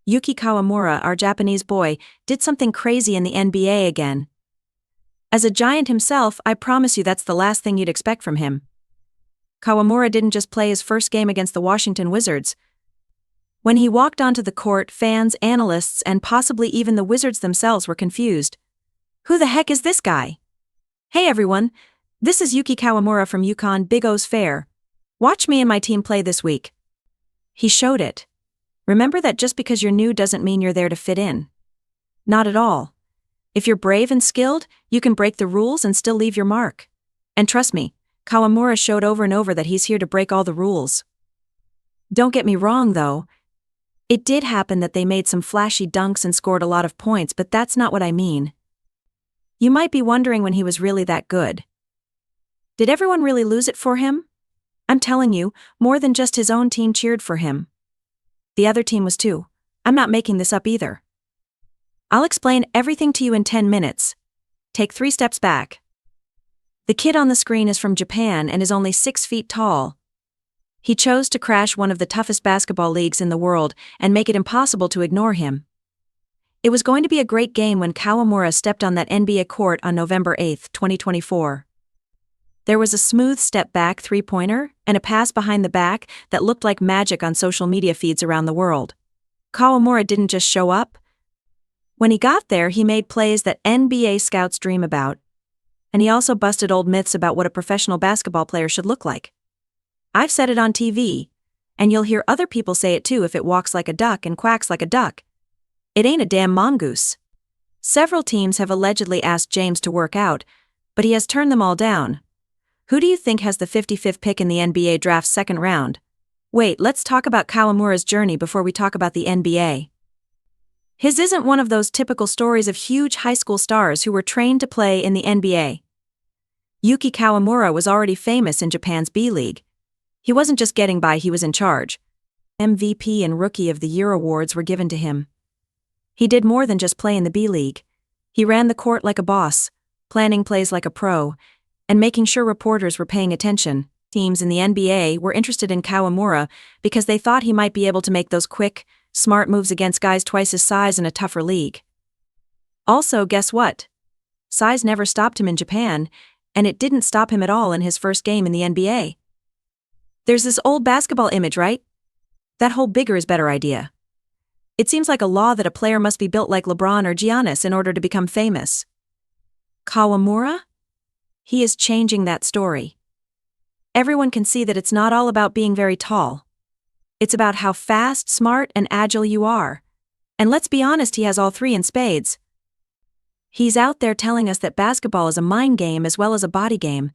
Yuki Kawamura, our Japanese boy, did something crazy in the NBA again. As a giant himself, I promise you that's the last thing you'd expect from him. Kawamura didn't just play his first game against the Washington Wizards. When he walked onto the court, fans, analysts, and possibly even the Wizards themselves were confused. Who the heck is this guy? Hey everyone, this is Yuki Kawamura from Yukon Big O's Fair. Watch me and my team play this week. He showed it. Remember that just because you're new doesn't mean you're there to fit in. Not at all. If you're brave and skilled, you can break the rules and still leave your mark. And trust me, Kawamura showed over and over that he's here to break all the rules. Don't get me wrong though. It did happen that they made some flashy dunks and scored a lot of points, but that's not what I mean. You might be wondering when he was really that good. Did everyone really lose it for him? I'm telling you, more than just his own team cheered for him. The other team was too. I'm not making this up either. I'll explain everything to you in 10 minutes. Take 3 steps back. The kid on the screen is from Japan and is only 6 feet tall. He chose to crash one of the toughest basketball leagues in the world and make it impossible to ignore him. It was going to be a great game when Kawamura stepped on that NBA court on November 8, 2024. There was a smooth step-back three-pointer and a pass behind the back that looked like magic on social media feeds around the world. Kawamura didn't just show up. When he got there, he made plays that NBA scouts dream about. And he also busted old myths about what a professional basketball player should look like. I've said it on TV, and you'll hear other people say it too if it walks like a duck and quacks like a duck. It ain't a damn mongoose. Several teams have allegedly asked James to work out, but he has turned them all down. Who do you think has the 55th pick in the NBA draft's second round? Wait, let's talk about Kawamura's journey before we talk about the NBA. His isn't one of those typical stories of huge high school stars who were trained to play in the NBA. Yuki Kawamura was already famous in Japan's B-League. He wasn't just getting by, he was in charge. MVP and Rookie of the Year awards were given to him. He did more than just play in the B-League. He ran the court like a boss, planning plays like a pro, and making sure reporters were paying attention. Teams in the NBA were interested in Kawamura because they thought he might be able to make those quick, smart moves against guys twice his size in a tougher league. Also, guess what? Size never stopped him in Japan, and it didn't stop him at all in his first game in the NBA. There's this old basketball image, right? That whole bigger is better idea. It seems like a law that a player must be built like LeBron or Giannis in order to become famous. Kawamura? He is changing that story. Everyone can see that it's not all about being very tall. It's about how fast, smart, and agile you are. And let's be honest, he has all 3 in spades. He's out there telling us that basketball is a mind game as well as a body game.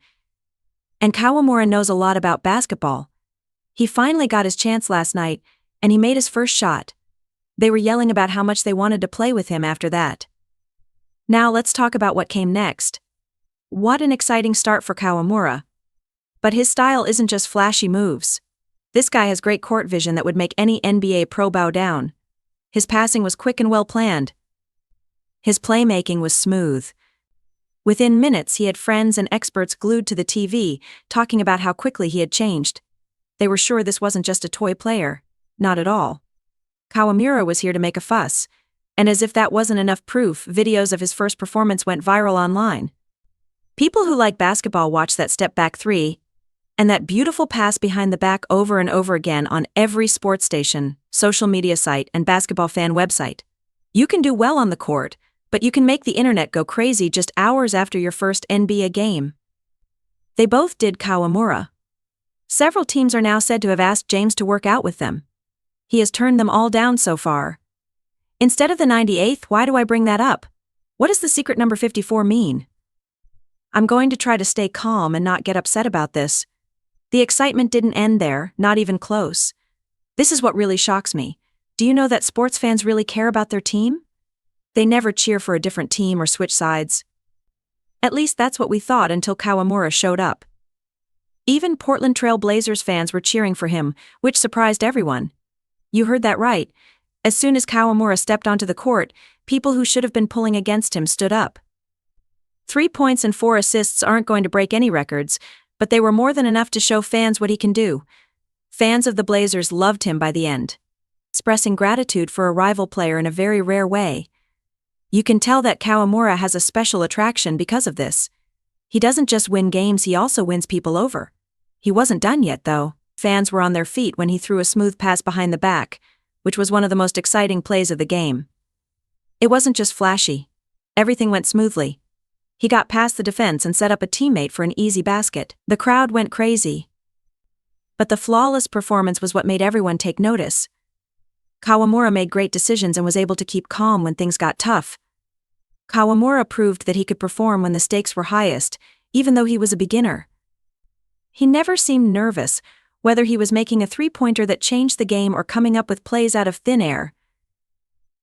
And Kawamura knows a lot about basketball. He finally got his chance last night, and he made his first shot. They were yelling about how much they wanted to play with him after that. Now let's talk about what came next. What an exciting start for Kawamura. But his style isn't just flashy moves. This guy has great court vision that would make any NBA pro bow down. His passing was quick and well planned. His playmaking was smooth. Within minutes, he had friends and experts glued to the TV, talking about how quickly he had changed. They were sure this wasn't just a toy player. Not at all. Kawamura was here to make a fuss, and as if that wasn't enough proof, videos of his first performance went viral online. People who like basketball watch that step-back 3, and that beautiful pass behind the back over and over again on every sports station, social media site, and basketball fan website. You can do well on the court, but you can make the internet go crazy just hours after your first NBA game. They both did Kawamura. Several teams are now said to have asked James to work out with them. He has turned them all down so far. Instead of the 98th, why do I bring that up? What does the secret number 54 mean? I'm going to try to stay calm and not get upset about this. The excitement didn't end there, not even close. This is what really shocks me. Do you know that sports fans really care about their team? They never cheer for a different team or switch sides. At least that's what we thought until Kawamura showed up. Even Portland Trail Blazers fans were cheering for him, which surprised everyone. You heard that right. As soon as Kawamura stepped onto the court, people who should have been pulling against him stood up. 3 points and 4 assists aren't going to break any records, but they were more than enough to show fans what he can do. Fans of the Blazers loved him by the end. expressing gratitude for a rival player in a very rare way. You can tell that Kawamura has a special attraction because of this. He doesn't just win games, he also wins people over. He wasn't done yet, though. Fans were on their feet when he threw a smooth pass behind the back, which was one of the most exciting plays of the game. It wasn't just flashy. Everything went smoothly. He got past the defense and set up a teammate for an easy basket. The crowd went crazy. But the flawless performance was what made everyone take notice. Kawamura made great decisions and was able to keep calm when things got tough. Kawamura proved that he could perform when the stakes were highest, even though he was a beginner. He never seemed nervous, whether he was making a three-pointer that changed the game or coming up with plays out of thin air.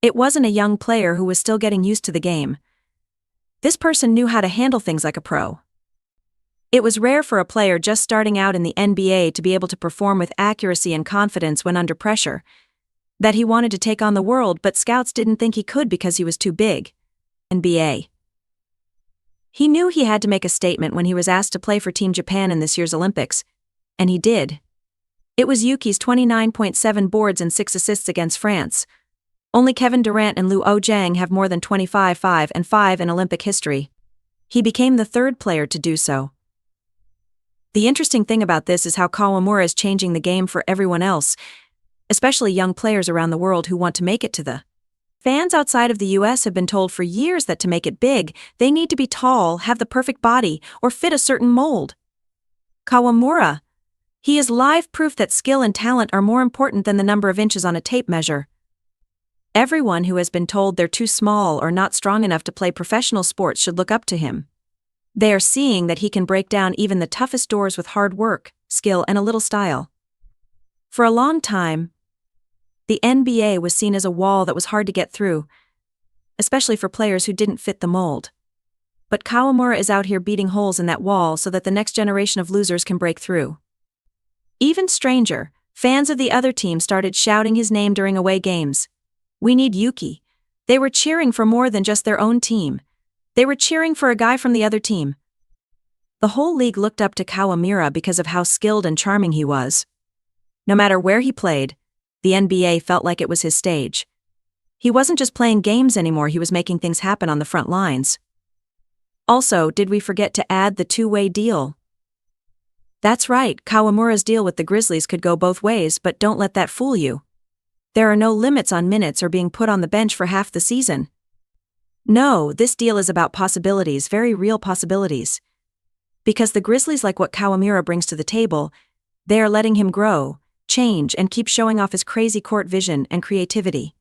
It wasn't a young player who was still getting used to the game. This person knew how to handle things like a pro. It was rare for a player just starting out in the NBA to be able to perform with accuracy and confidence when under pressure. That he wanted to take on the world, but scouts didn't think he could because he was too big. NBA. He knew he had to make a statement when he was asked to play for Team Japan in this year's Olympics. And he did. It was Yuki's 29.7 boards and 6 assists against France. Only Kevin Durant and Luo Zhang have more than 25, 5, and 5 in Olympic history. He became the third player to do so. The interesting thing about this is how Kawamura is changing the game for everyone else, especially young players around the world who want to make it to the fans outside of the US have been told for years that to make it big, they need to be tall, have the perfect body, or fit a certain mold. Kawamura. He is live proof that skill and talent are more important than the number of inches on a tape measure. Everyone who has been told they're too small or not strong enough to play professional sports should look up to him. They are seeing that he can break down even the toughest doors with hard work, skill, and a little style. For a long time, the NBA was seen as a wall that was hard to get through, especially for players who didn't fit the mold. But Kawamura is out here beating holes in that wall so that the next generation of losers can break through. Even stranger, fans of the other team started shouting his name during away games. "We need Yuki." They were cheering for more than just their own team. They were cheering for a guy from the other team. The whole league looked up to Kawamura because of how skilled and charming he was. No matter where he played, the NBA felt like it was his stage. He wasn't just playing games anymore, he was making things happen on the front lines. Also, did we forget to add the two-way deal? That's right, Kawamura's deal with the Grizzlies could go both ways, but don't let that fool you. There are no limits on minutes or being put on the bench for half the season. No, this deal is about possibilities, very real possibilities. Because the Grizzlies like what Kawamura brings to the table, they are letting him grow, change, and keep showing off his crazy court vision and creativity.